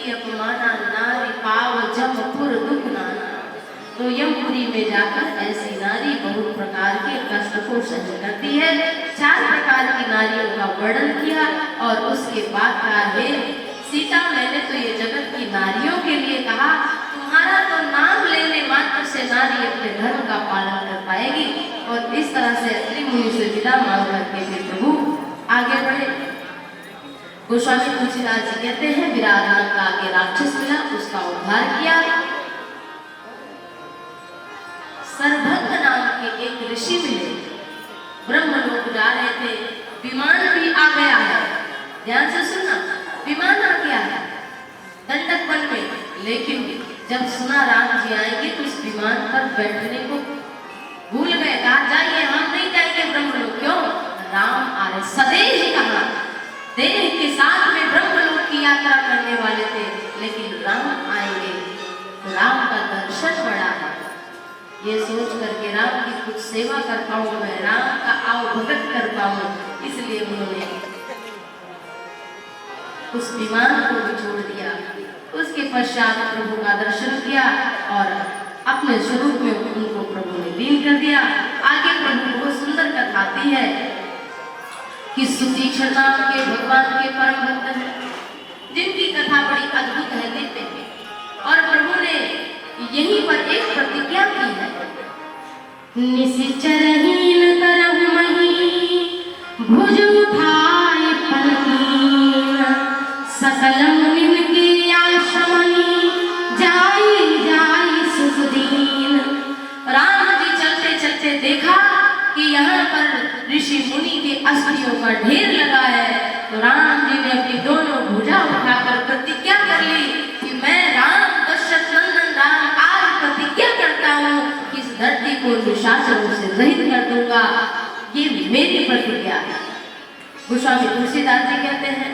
की अपमाना, नारी पाव जब पुर दुख नाना। तो यमपुरी में जाकर ऐसी नारी बहुत प्रकार के कष्ट को सहन करती है। 4 प्रकार की नारियों का वर्णन किया और उसके बाद कहा, हे सीता, मैंने तो ये जगत की नारियों के लिए कहा, तुम्हारा तो नाम लेने मात्र से नारी अपने धर्म का पालन कर पाएगी। और इस तरह से अत्रि मुनि से विदा मांग करके फिर प्रभु आगे बढ़े। गोस्वामी तुलसीदास जी कहते हैं, विराधना का आगे राक्षस मिला, उसका उद्धार किया। सरभंग नाम के एक ऋषि मिले, ब्रह्मलोक जा रहे थे, विमान भी आ गया है। ध्यान से सुनना, विमान आ गया है दंडक वन में, लेकिन जब सुना राम जी आएंगे तो उस विमान पर बैठने को भूल गए। कहा, जाइए, हम नहीं जाएंगे ब्रह्मलोक। क्यों? राम आ रहे। सदैव ही कहा, देह के साथ में ब्रह्मलोक की यात्रा करने वाले थे, लेकिन राम आएंगे तो राम का दर्शन बड़ा है, ये सोच करके राम की कुछ सेवा कर पाऊं, मैं राम का आवभगत कर पाऊं, इसलिए उन्होंने उस विमान को भी छोड़ दिया। उसके पश्चात प्रभु का दर्शन किया और अपने स्वरूप में उनको प्रभु ने लीन कर दिया। आगे प्रभु बहुत सुंदर कथा आती है कि सुतीक्षण नाम के भगवान के परम भक्त हैं, जिनकी कथा बड़ी अद्भुत है, देते हैं। और प्रभु ने यहीं पर एक प्रतिज्ञा की है, निशिचरहीन करहु मही भुज उठाए पलकीन, सकल मुनिन के आश्रमनि जाई जाई सुख दीन। राम जी चलते चलते देखा कि यहाँ पर ऋषि मुनि के अस्थियों का ढेर लगा है, तो राम जी ने अपनी दोनों भुजा उठाकर प्रतिज्ञा कर ली कि मैं राम दशरथ नंदन राम आज प्रतिज्ञा करता हूँ कि इस धरती को निशाचरों से रहित कर दूंगा, ये मेरी प्रतिज्ञा है। गोस्वामी तुलसीदास जी कहते हैं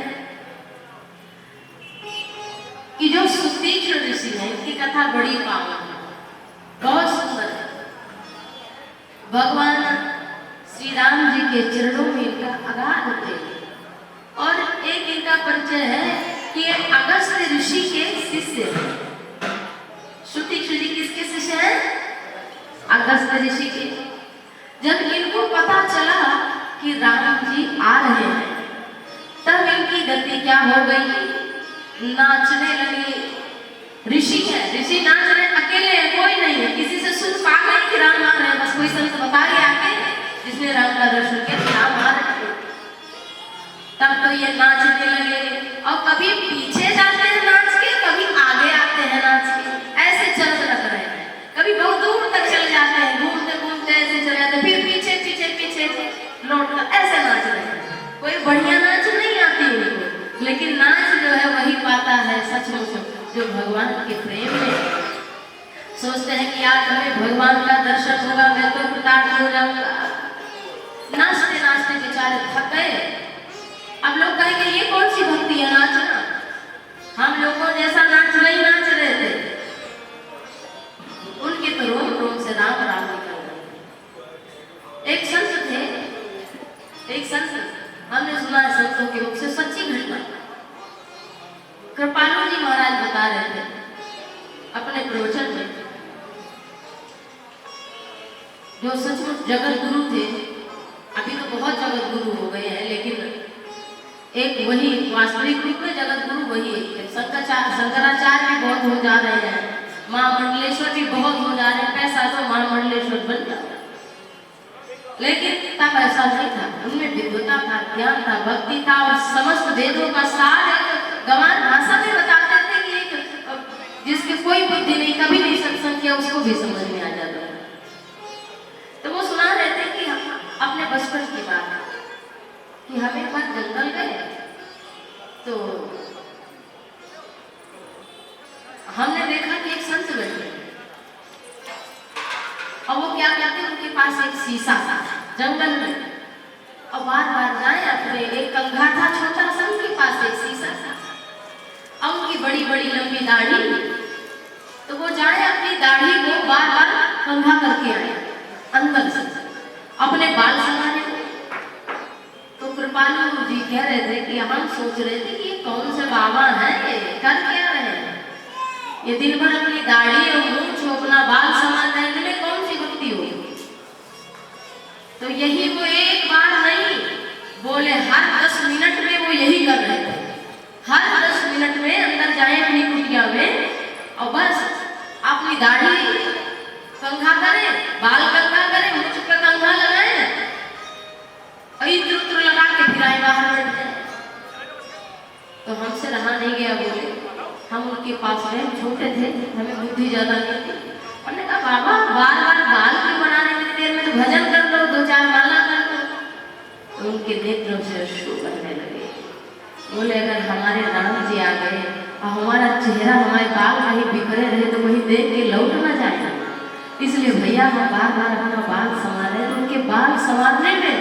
कि जो सुतीक्षण ऋषि है, इनकी कथा बड़ी पावन है, बहुत सुंदर है। भगवान श्री राम जी के चरणों में इनका अगाध प्रेम। और एक इनका परिचय है कि ये अगस्त्य ऋषि के शिष्य हैं। सुतीक्षण जी किसके शिष्य हैं? अगस्त्य ऋषि के। जब इनको पता चला कि राम जी आ रहे हैं, तब इनकी गति क्या हो गई? नाचने लगे। ऋषि है, ऋषि नाच रहे, अकेले है, कोई नहीं है, किसी से सुन पा गए कि राम आ रहे हैं, बस कोई संत बता गया आके जिसने राम का दर्शन किया, राम आ रहे हैं। तब तो ये नाचने लगे और कभी पीछे जाते हैं नाच के, कभी आगे आते हैं नाच के, ऐसे चलते लग रहे हैं। कभी बहुत दूर तक चले जाते हैं, घूमते घूमते ऐसे चले जाते हैं, फिर पीछे पीछे पीछे लौट कर ऐसे नाच रहे हैं। कोई बढ़िया नाच नहीं आती उनको, लेकिन नाच जो है वही पाता है सचमुच जो भगवान के प्रेम में सोचते हैं कि आज हमें भगवान का दर्शन होगा, मैं तो कृतार्थ हो जाऊंगा। नाचते नाचते बेचारे थक गए। अब लोग कहेंगे ये कौन सी भक्ति है नाचना, हम लोगों जैसा नाच नहीं नाच रहे थे। उनके तो रोम रोम से राम राम निकल गए। एक संत थे, एक संत, हमने सुना है संतों के मुख से, सच्ची घटना। कृपालु जी महाराज बता रहे थे अपने प्रवचन में, जो सचमुच जगत गुरु थे, अभी तो बहुत जगत गुरु हो गए हैं, लेकिन एक वही वास्तविक रूप में जगत गुरु वही है। शंकराचार्य भी बहुत हो जा रहे हैं, माँ मंडलेश्वर भी बहुत हो जा रहे हैं, पैसा तो माँ मंडलेश्वर बन जाता, लेकिन तब ऐसा नहीं था। उनमें विद्वता था, ज्ञान था, भक्ति था और समस्त वेदों का सार एक गंवार भाषा में बताते थे कि एक जिसकी कोई बुद्धि नहीं, कभी नहीं सत्संग किया, उसको भी समझ में आ जाता है। तो वो सुना रहे थे कि अपने बचपन की बात कि हम एक बार जंगल गए, तो हमने देखा कि एक संत बैठे और वो क्या कहते हैं, उनके पास एक शीशा था जंगल में, और बार बार जाए अपने, एक कंघा था छोटा सा, उनके पास एक शीशा था और उनकी बड़ी बड़ी लंबी दाढ़ी, तो वो जाए अपनी दाढ़ी को बार बार कंघा करके आए अंदर से अपने बाल संभालने को। कृपालु जी कह रहे थे कि हम सोच रहे थे कि कौन से बाबा हैं, ये कर क्या रहे ये दिन भर अपनी दाढ़ी और मूंछ अपना बाल संभाल रहे, इनमें कौन सी भक्ति होगी? तो यही वो एक बार नहीं बोले, हर 10 मिनट में वो यही कर रहे थे। हर 10 मिनट में अंदर जाए अपनी कुटिया में और बस अपनी दाढ़ी कंघा करे, बाल कंघा करे, मुझ पे कंघा लगाए, इत्र लगा के फिर आए बाहर बैठ जाए। तो हमसे रहा नहीं गया, बोले हम उनके पास गए, छोटे थे, हमें बुद्धि ज्यादा नहीं थी। हमने कहा बाबा बार बार बाल क्यों बनाने की देर में तो भजन कर लो, 2-4 माला कर लो। तो उनके नेत्रों से अश्रु बहने लगे। बोले अगर हमारे राम जी आ गए और हमारा चेहरा, हमारे बाल कहीं बिखरे रहे तो वही देख के लौट ना जाए, इसलिए भैया हम बार बार अपना बाल संवारे। तो उनके बाल संवारने में,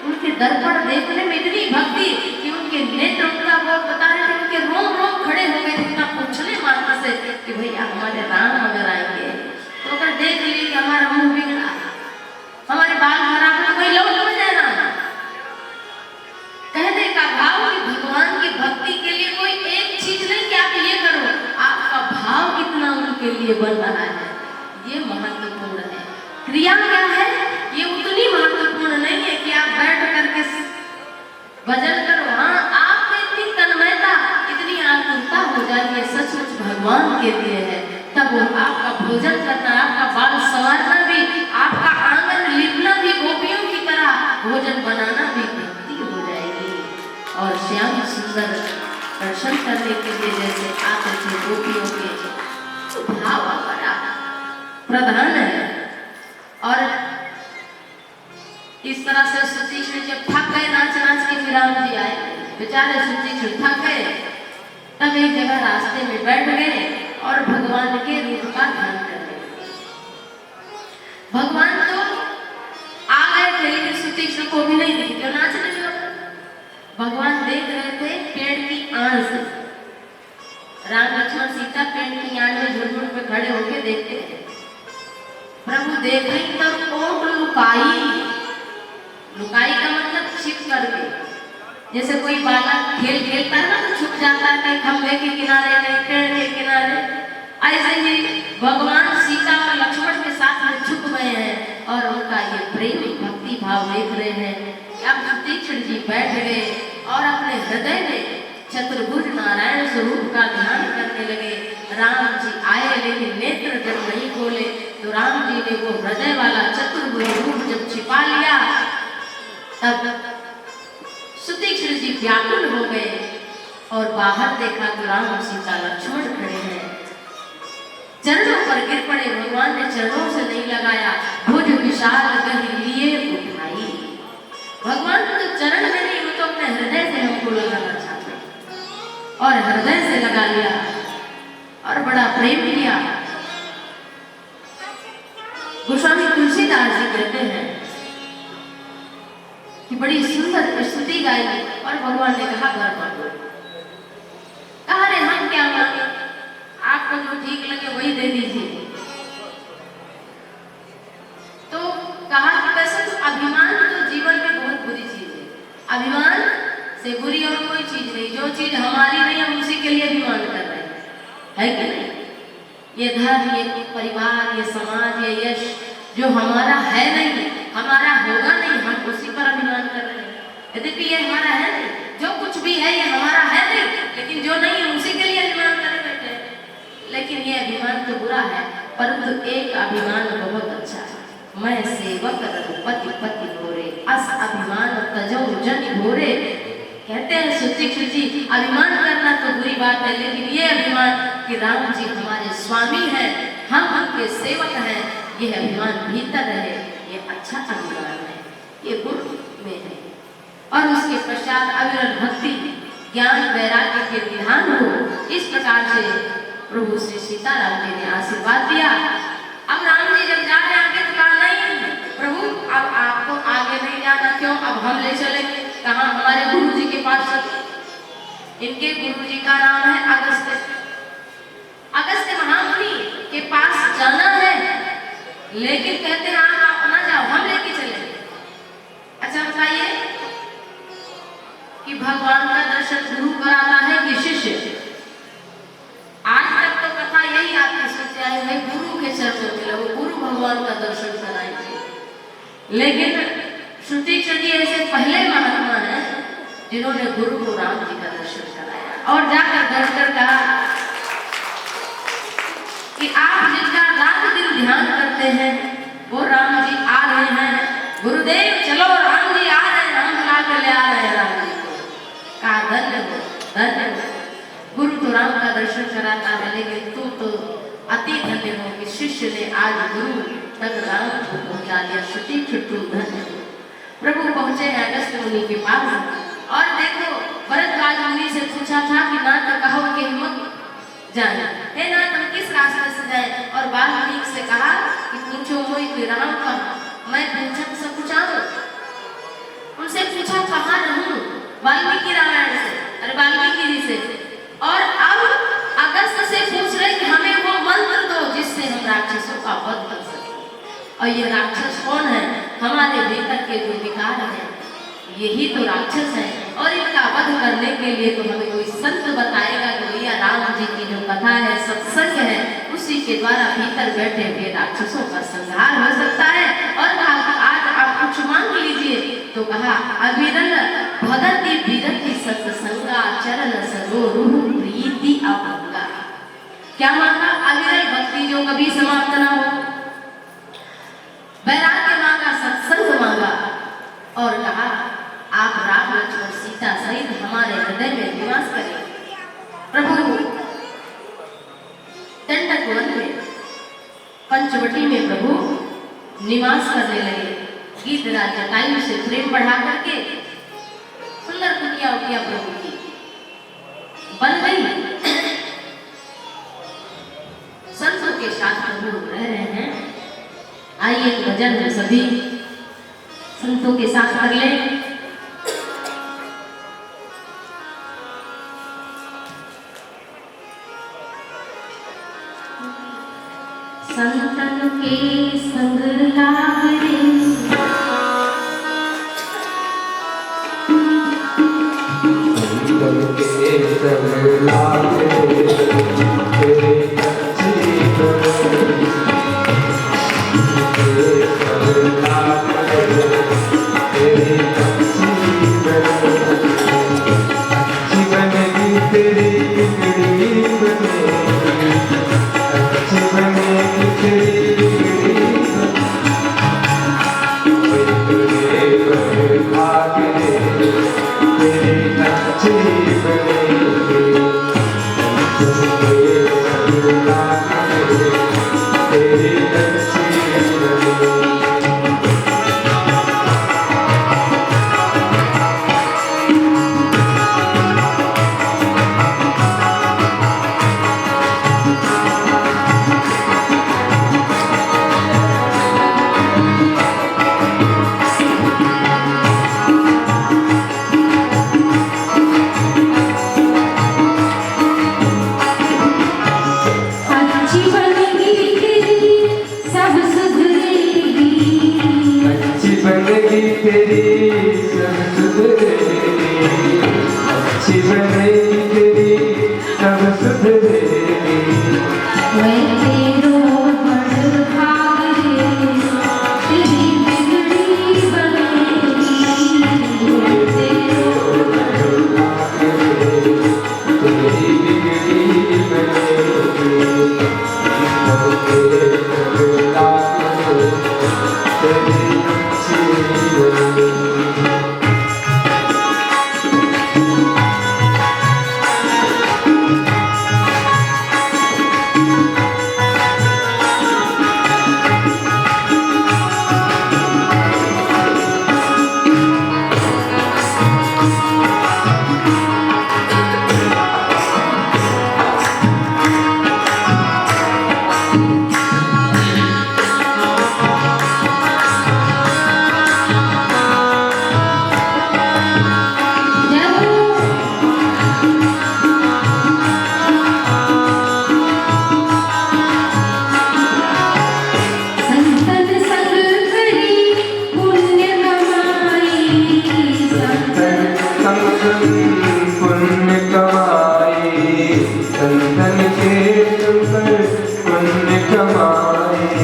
उनके दर्पण देखने में इतनी भक्ति कि उनके नेत्र, उनका वो बता रहे थे, उनके रोम रोम खड़े हो गए इतना पूछने मात्र से कि भैया हमारे राम अगर आएंगे तो अगर देख ली कि हमारा मुंह बिगड़ा, हमारे बाल खराब हो गए, लौट ना जाए राम। कहने का भाव कि भगवान की भक्ति के लिए कोई एक चीज नहीं कि आप ये करो, आपका भाव कितना उनके लिए बन रहा है, ये महत्वपूर्ण है। क्रिया क्या है ये उतनी महत्वपूर्ण नहीं है कि आप बैठ करके भजन करो। हाँ, आप में इतनी तन्मयता, इतनी आकुलता हो जाती है सचमुच भगवान के लिए है, तब वो आपका भोजन करना, आपका बाल संवारना भी, आपका आंगन लिपना भी गोपियों की तरह भोजन बनाना भी भक्ति हो जाएगी। और श्याम सुंदर दर्शन करने के लिए जैसे आते थे गोपियों के भाव बड़ा प्रधान है। और इस तरह से सुतीक्षण जब थक गए नाच नाच के, फिर राम जी आए, बेचारे सुतीक्षण थक गए, तब एक जगह रास्ते में बैठ गए और भगवान के रूप का ध्यान कर रहे। भगवान तो आ गए थे लेकिन सुतीक्षण को भी नहीं दिखे, क्यों नाचने लगा। भगवान देख रहे थे पेड़ की आड़ से, राम लक्ष्मण सीता पेड़ की आड़ में झुरमुट पे खड़े होके देखते हैं। प्रभु देख रही तब ओट लुकाई, लुकाई का मतलब छिप करके, जैसे कोई बालक खेल खेलता है ना तो छुप जाता है कहीं खंभे के किनारे, कहीं पेड़ के किनारे, ऐसे ही भगवान सीता और लक्ष्मण के साथ में छुप गए हैं और उनका ये प्रेम भक्ति भाव देख रहे हैं। अब सुतीक्षण जी बैठ गए और अपने हृदय में चतुर्भुज नारायण स्वरूप का ध्यान करने लगे। राम जी आए लेकिन नेत्र जब नहीं खोले तो राम जी ने वो हृदय वाला चतुर्भुज रूप जब छिपा लिया, तब सुतीक्षण जी व्याकुल हो गए और बाहर देखा तो राम सीता लक्ष्मण खड़े हैं, चरणों पर गिर पड़े। भगवान ने चरणों से नहीं लगाया, भुज विशाल गहि लिए उठाई। भगवान तो चरण में नहीं, वो तो अपने हृदय से हमको लगाना चाहते और हृदय से लगा लिया और बड़ा प्रेम किया। गोस्वामी तुलसीदास जी कहते हैं कि बड़ी सुंदर स्तुति गाई और भगवान ने कहा घर पर दो। कहा रे हम क्या मांगे, आपको जो ठीक लगे वही दे दीजिए। तो कहा कि वैसे तो अभिमान तो जीवन में बहुत बुरी चीज है, अभिमान से बुरी और कोई चीज नहीं। जो चीज हमारी नहीं हम उसी के लिए अभिमान कर रहे हैं, है कि नहीं। ये धन, ये परिवार, ये समाज, ये यश जो हमारा है नहीं, हमारा होगा नहीं, हम उसी पर अभिमान कर रहे हैं। यद्यपि ये हमारा है नहीं, जो कुछ भी है ये हमारा है नहीं, लेकिन जो नहीं है उसी के लिए अभिमान कर बैठे हैं। लेकिन ये अभिमान तो बुरा है, परंतु एक अभिमान बहुत अच्छा है। मैं सेवक रघुपति पति भोरे, अस अभिमान तजो जन भोरे। कहते हैं सुतीक्षण जी अभिमान करना तो बुरी बात है, लेकिन ये अभिमान कि राम जी हमारे स्वामी हैं, हम उनके सेवक हैं, ये अभिमान भीतर रहे, ये अच्छा अभिमान है, ये गुण में है। और उसके पश्चात अविरल भक्ति, ज्ञान, वैराग्य के विधान हो, इस प्रकार से प्रभु श्री सीताराम जी ने आशीर्वाद दिया। अब राम जी जब जा रहे आगे तो कहा नहीं प्रभु अब आपको आगे नहीं जाना, क्यों, अब हम ले चलेंगे। कहा हमारे गुरु जी के पास चले। इनके गुरु जी का नाम है अगस्त्य। अगस्त्य महामुनि के पास जाना है, लेकिन कहते हैं आप अपना जाओ, हम लेके चलेंगे। अच्छा बताइए कि भगवान का दर्शन गुरु कराता है कि शिष्य? आज तक तो कथा यही भगवान का दर्शन कराएंगे। लेकिन श्रुति जी ऐसे पहले महात्मा हैं जिन्होंने गुरु को राम जी का दर्शन कराया और जाकर बैठकर कहा कि आप जिनका रात दिन ध्यान करते हैं वो राम जी आ रहे हैं, गुरुदेव चलो राम जी आ रहे हैं, हम बुला कर ले आ रहे हैं राम जी को। कहा धन्य हो, धन्य हो, गुरु तो राम का दर्शन कराता है, लेकिन तू तो अति धन्य हो कि शिष्य ने आज गुरु तक राम को पहुंचा दिया। श्रुति छुट्टू धन्य हो। प्रभु पहुंचे हैं अगस्त मुनि के पास और देखो भरद्वाज मुनि से पूछा था कि नाथ कहो कि हम जाए, हे नाथ हम किस रास्ते से जाए? और वाल्मीकि से कहा कि पूछो मोई कि राम का मैं पूछक से पूछाऊं। उनसे पूछा कहाँ रहूं? वाल्मीकि रामायण से, अरे वाल्मीकि जी से। और अब अगस्त से पूछ रहे कि हमें वो मंत्र दो जिससे हम राक्षसों का वध कर सके। और ये राक्षस कौन है? हमारे भीतर के जो विकार हैं यही तो राक्षस है, और इनका वध करने के लिए तो हमें कोई संत बताएगा कि भैया राम जी की जो कथा है सत्संग है उसी के द्वारा भीतर बैठे हुए राक्षसों का संहार हो सकता है। और कहा आज आप कुछ मांग लीजिए। तो कहा अविरल भगति विरति सत्संगा चरण सरोरुह प्रीति अभंगा। क्या मांगा? अविरल भक्ति जो कभी समाप्त ना हो, वैराग्य मांगा, सत्संग मांगा, और कहा आप राम लक्ष्मण सीता सहित हमारे हृदय में निवास करें। प्रभु दंडक वन में पंचवटी में प्रभु निवास करने लगे। गीतराज जटायु से प्रेम बढ़ा करके सुंदर कुटिया उटिया प्रभु की बन गई। संतों के साथ प्रभु रह रहे हैं। आइए एक भजन में सभी संतों के साथ कर ले। संतन के संग लाग रे, संतन के संग लाग रे, तेरे पुण्य कमाए, संतन के पुण्य कमाए।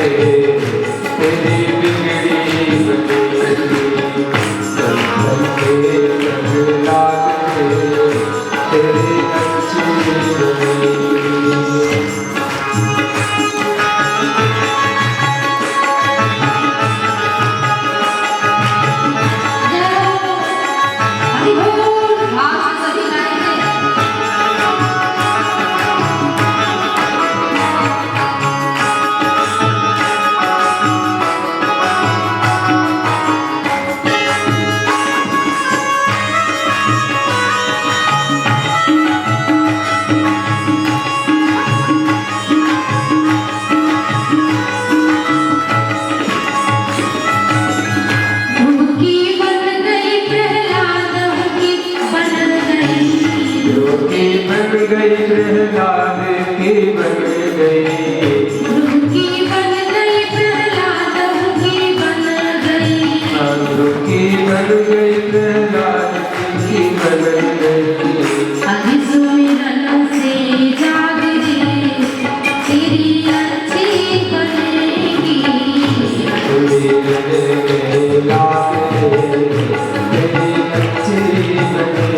तेरी बिगड़ी बनेगी। चंदन के रंग लागे तेरी अच्छी बनेगी। गई प्रहलाद की बन गई, की बन गई प्रहलाद की बन गई, की बन गई प्रहलाद की बन गई। अभी सुमिरन से जाग रे तेरी अच्छी बनेगी। तेरी अच्छी बनेगी।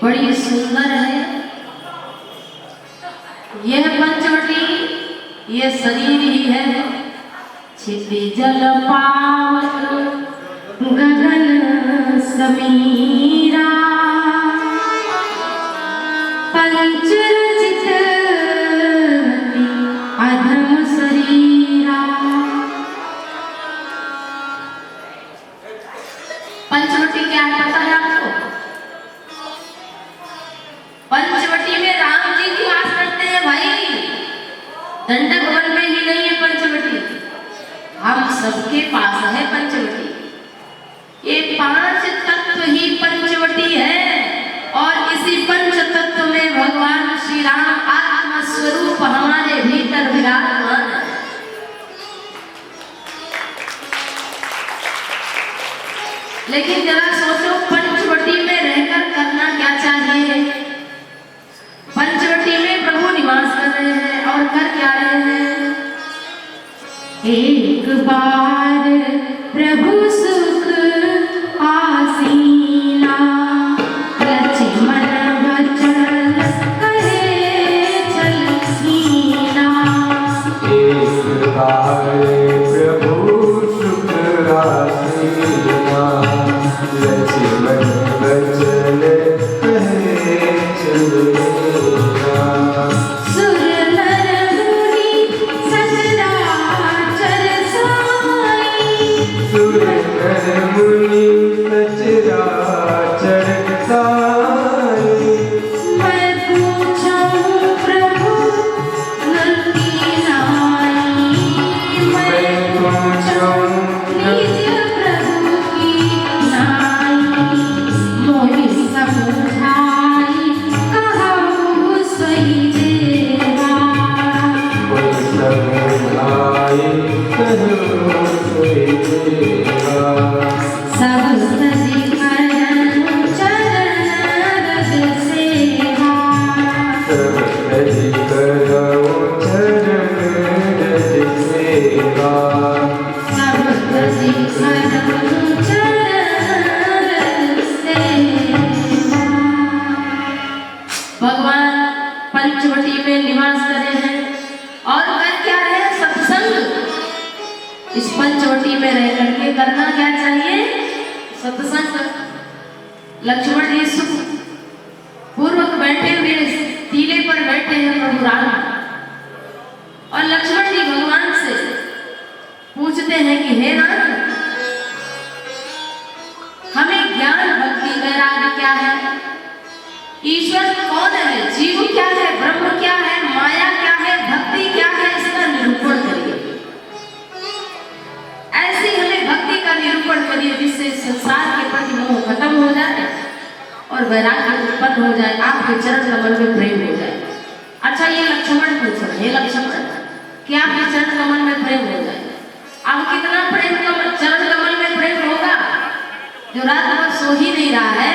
बड़ी सुंदर है यह पंचवटी, ये शरीर ही है। छिपी जल पावक गगन समीरा, पंचरचित अधम शरीरा। पंचवटी क्या पता है आपको? पंचवटी में राम जी निवास करते हैं भाई। दंडक वन में ही नहीं है पंचवटी, हम सबके पास है पंचवटी। ये 5 तत्व ही पंचवटी है और इसी पंच तत्व में भगवान श्री राम आत्मा स्वरूप हमारे भीतर विराजमान है। लेकिन जरा सोचो, पंचवटी में रहकर करना क्या चाहिए? पंचवटी में प्रभु निवास कर रहे हैं और कर क्या रहे हैं? एक बार प्रभु सुख आसीना, लक्ष्मण बचन कहे चलसीना। एक बार प्रभु सुख आसीना, लक्ष्मण बचन कहे चलसीना। सुर नर मुनि सचराचर साई, सुर नर मुनि सचराचर साई। मैं पूछूं प्रभु नंदी नाई, मैं पूछूं निज प्रभु की नाई। मोहि समझाई कहूँ सोई जेवा, कोई समझाई कहूँ सोई जेवा। सब सजी करन चरण रज सेवा। सब सजी करो चरण रज सेवा। सब इस पंचवटी में रह करके करना क्या चाहिए? सत्संग। लक्ष्मण जी सुख पूर्वक बैठे हुए टीले पर बैठे हैं प्रभु राम, और लक्ष्मण जी भगवान से पूछते हैं कि हे राम, हमें ज्ञान भक्ति वैराग्य क्या है, ईश्वर कौन है, जीव क्या है, ब्रह्म क्या है, माया क्या है, भक्ति क्या है, इसका निरूपण करिए। ऐसी हमें भक्ति का निरूपण करिए जिससे संसार के प्रति मोह खत्म हो जाए और वैराग्य उत्पन्न हो जाए, आपके चरण कमल में प्रेम हो जाए। अच्छा, ये लक्ष्मण पूछ रहे हैं, लक्ष्मण कि आपके चरण कमल में प्रेम हो जाए। अब कितना प्रेम चरण कमल में प्रेम होगा? जो रात भर सो ही नहीं रहा है,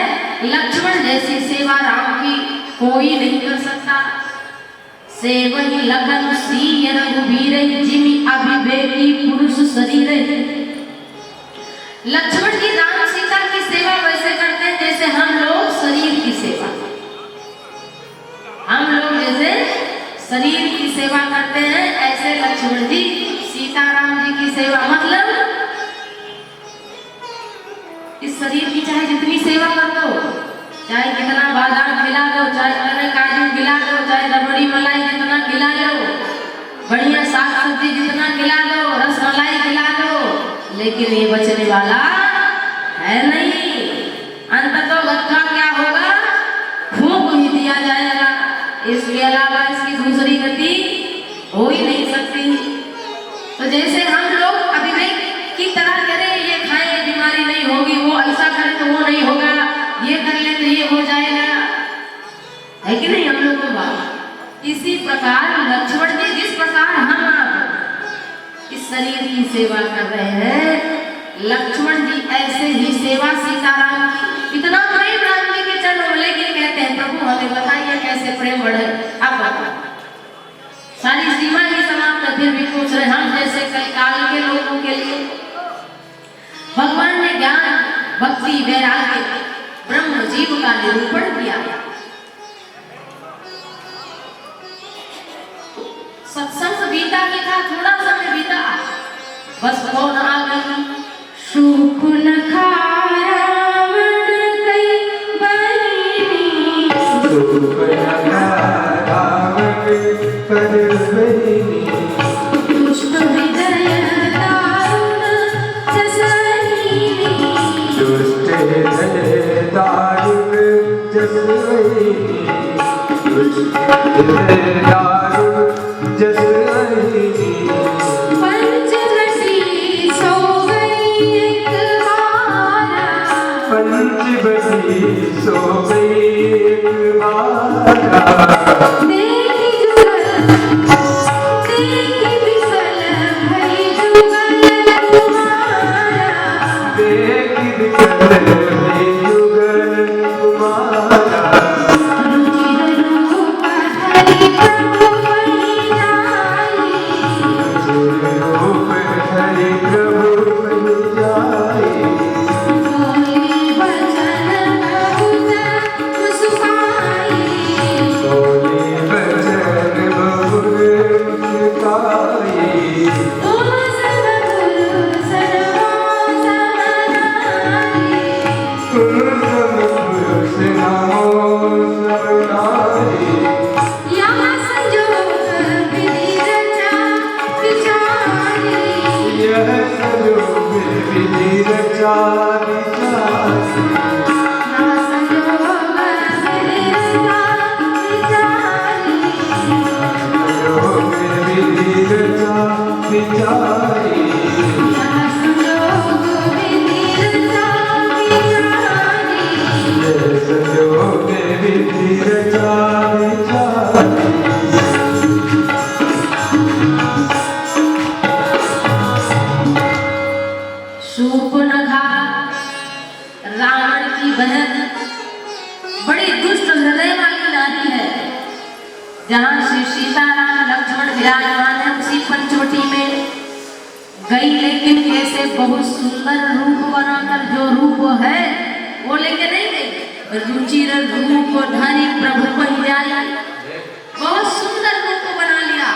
लक्ष्मण जैसी सेवा राम की कोई नहीं कर सकता। सेवहि लगन सिय रघुबीर जिमि अभिवेकी पुरुष शरीर। लक्ष्मण जी राम सीता की सेवा वैसे करते हैं जैसे हम लोग शरीर की सेवा, हम लोग जैसे शरीर की सेवा करते हैं, ऐसे लक्ष्मण जी सीताराम जी की सेवा। मतलब इस शरीर की चाहे जितनी सेवा कर दो, चाहे कितना बादाम खिला दो, चाहे कितने काजू खिला दो, चाहे रबड़ी मलाई जितना खिला लो, बढ़िया साग सब्जी जितना खिला दो, रस मलाई खिला दो, लेकिन ये बचने वाला है नहीं। अंततः घटना क्या होगा? फूंक ही दिया जाएगा। इसके अलावा इसकी दूसरी गति हो ही नहीं सकती। तो जैसे हम लोग अविवेक की तरह करें, ये खाएं बीमारी नहीं होगी, वो ऐसा करें तो वो नहीं होगा, ये कर ले तो ये हो जाएगा, है कि नहीं हम लोग को बात। इसी प्रकार लक्ष्मण जी जिस प्रकार हम आप इस शरीर की सेवा कर रहे हैं, लक्ष्मण जी ऐसे ही सेवा सीताराम की। इतना प्रेम राम जी के चरणों में, लेकिन कहते हैं प्रभु हमें बताइए कैसे प्रेम बढ़े। अब बताओ, सारी सीमा ही समाप्त, फिर भी पूछ रहे हम जैसे कई काल के लोगों के लिए भगवान ने ज्ञान भक्ति वैराग्य ब्रह्म जीव का निरूपण किया। सत्संग बीता भी था, थोड़ा समय बीता, बस कौन आ गई? सुख न खारावण कई बहिनी, सुख न खारावण कई बहिनी, दुष्ट हृदय दारुण जसहीनी, दुष्ट हृदय दारुण जसहीनी, दुष्ट हृदय दारुण जसहीनी। पंचवटी सो गई एक बारा, पंचवटी सो गई एक बारा, देखी जुगल देखी विकल भई जुगल तुम्हारा, देखी विकल भई जुगल तुम्हारा, रुचिर रूप हरि प्रभु बहि जाई, रूप हरि प्रभु बहि जाई, बोले वचन बहुत मुस्काई, बोले वचन बहुत मुस्काई, तुम सब गुरु सर्वो समनाई, तुम सब पुरुष नमो समनाई, यहाँ संजोग विधि रचा विचारी, यह संयोग विधि रचा विचारी, यहाँ संजोग विधि रचा विचारी, संयोग विधि रचा विचारी, यहाँ संजोग विधि रचा विचारी। यह संयोग विधि रचा विचारी। शूर्पणखा रावण की बहन बड़ी दुष्ट हृदय वाली नारी है। जहाँ श्री सीताराम लक्ष्मण विराजमान है उसी पंचवटी में गई, लेकिन कैसे बहुत सुंदर रूप बनाकर, जो रूप है वो लेके नहीं गई, रुचिर रूप धारी प्रभु बहि जाई, बहुत सुंदर रूप बना लिया,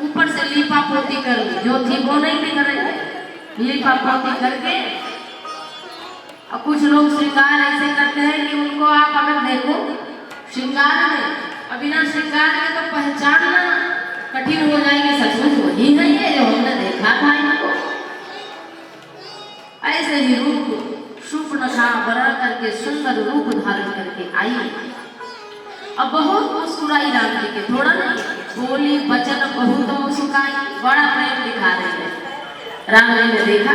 ऊपर से लीपा पोती कर ली, जो थी वो नहीं दिख रही है। लिपापोती करके। और कुछ लोग श्रृंगार ऐसे करते हैं कि उनको आप अगर देखो श्रृंगार में, और बिना श्रृंगार के तो पहचानना कठिन हो जाएगी, सचमुच वही है ये जो हमने देखा था इनको। ऐसे ही रूप शूर्पणखा बना करके सुंदर रूप धारण करके आई। अब बहुत मुस्कुराई राम जी के, थोड़ा नहीं बोली वचन बहुत मुस्कुराई, बड़ा प्रेम दिखा रही है। राम जी ने देखा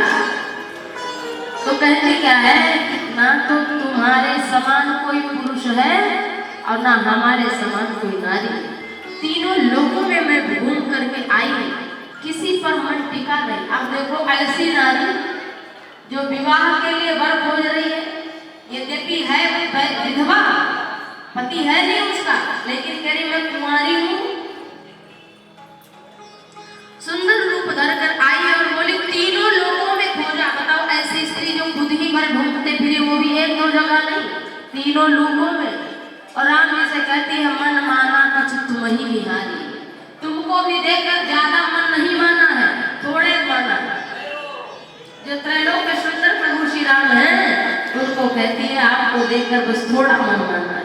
तो कहते क्या है, ना तो तुम्हारे समान कोई पुरुष है और ना हमारे समान कोई नारी। तीनों लोगों में मैं घूम करके आई, किसी पर मन टिका नहीं। अब देखो ऐसी नारी जो विवाह के लिए वर खोज रही है, यद्यपि है विधवा, पति है नहीं उसका, लेकिन कह रही मैं कुंवारी हूं। सुंदर रूप धर कर आई और बोली तीनों लोगों में खोजा। बताओ ऐसी स्त्री जो खुद ही भर ढूंढते फिरे, वो भी एक दो जगह नहीं, तीनों लोगों में। और राम जी से कहती है मन माना कछ तुम ही बिहारी, तुमको भी देखकर ज्यादा मन नहीं माना है, थोड़े माना। जो त्रैलोक के सुंदर प्रभु श्री राम है उनको कहती है आपको देखकर बस थोड़ा मन माना